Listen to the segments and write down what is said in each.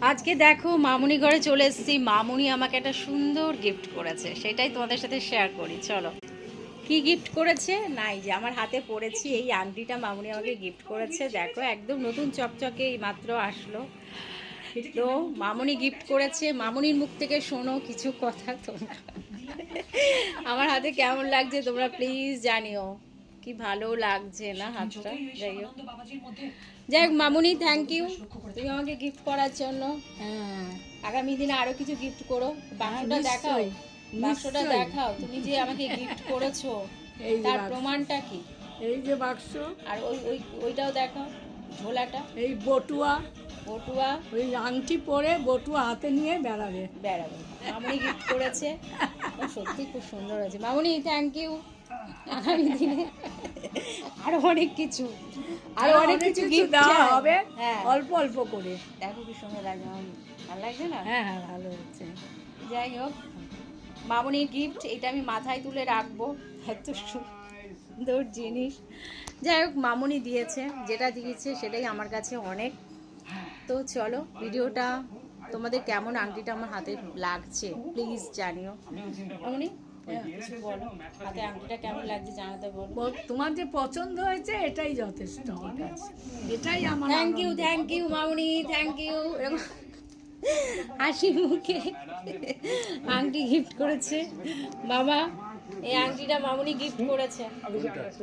আজকে দেখো মামুনি ঘরে চলে এসেছি। মামুনি আমাকে একটা সুন্দর গিফট করেছে, সেটাই তোমাদের সাথে শেয়ার করি। চলো, কি গিফট করেছে? নাই যে আমার হাতে পড়েছি এই আংটিটা মামুনি আমাকে গিফট করেছে। দেখো একদম নতুন চকচকে, এই মাত্র আসলো। তো মামুনি গিফট করেছে, মামুনির মুখ থেকে শোনো কিছু কথা তোমরা। আমার হাতে কেমন লাগছে তোমরা প্লিজ জানিও। কি ভালো লাগছে না হাতটা। যাই হোক মামুনি, থ্যাংক ইউ তুমি আমাকে গিফট করার জন্য। হ্যাঁ, আগামী দিনে আরো কিছু গিফট করো। বাক্সটা দেখাও, বাক্সটা নিশ্চয়ই। দেখাও, তুমি যে আমাকে গিফট করেছো এই যে তার বাক্স, প্রমাণটা কি? এই যে বাক্স, আর ওই ওই ওইটাও দেখাও, ঝোলাটা, এই বটুয়া, বটুয়া। ওই আংটি পরে বটুয়া হাতে নিয়ে বেড়াবে। বেড়াবো। মামুনি গিফট করেছে, ও সত্যি খুব সুন্দর হয়েছে। মামুনি থ্যাংক ইউ। আগামী দিনে আরো অনেক কিছু, আরো অনেক কিছু গিফট দেওয়া হবে, হ্যাঁ অল্প অল্প করে। দেখো কি সুন্দর লাগছে মামুনি, ভালো লাগছে না? হ্যাঁ হ্যাঁ, ভালো হচ্ছে। যাই হোক, মামুনির গিফট এটা আমি মাথায় তুলে রাখবো, এত সুন্দর জিনিস। যাই হোক মামুনি দিয়েছে, যেটা দিয়েছে সেটাই আমার কাছে অনেক। তো চলো, ভিডিওটা তোমাদের কেমন আংটিটা আমার হাতে লাগছে প্লিজ জানিও। মামুনি কিছু বলো, হাতে আংটিটা কেমন লাগছে জানাতে বলো। তোমার যে পছন্দ হয়েছে এটাই যথেষ্ট আমার কাছে, এটাই আমার thank you Mamuni, thank you. হাসি মুখে আংটি গিফট করেছে বাবা। এই আংটিটা মামুনি গিফট করেছে।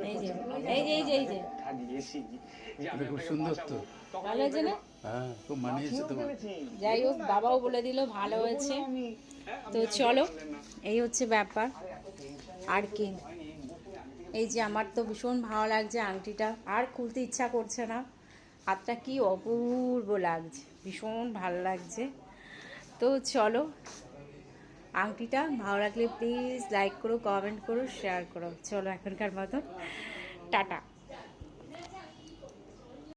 এই যে এই যে এই যে এই যে এটা খুব সুন্দর তো। ভালো হয়েছে না? হ্যাঁ, খুব মানিয়েছে তোমার। যাই হোক বাবাও বলে দিল ভালো হয়েছে। তো চলো, এই হচ্ছে ব্যাপার। আর কি, এই যে আমার তো ভীষণ ভালো লাগছে আংটিটা, আর খুলতে ইচ্ছা করছে না। হাতটা কি অপূর্ব লাগছে, ভীষণ ভালো লাগছে। তো চলো, আংটিটা ভালো লাগলে প্লিজ লাইক করো, কমেন্ট করো, শেয়ার করো। চলো এখনকার মতো টাটা।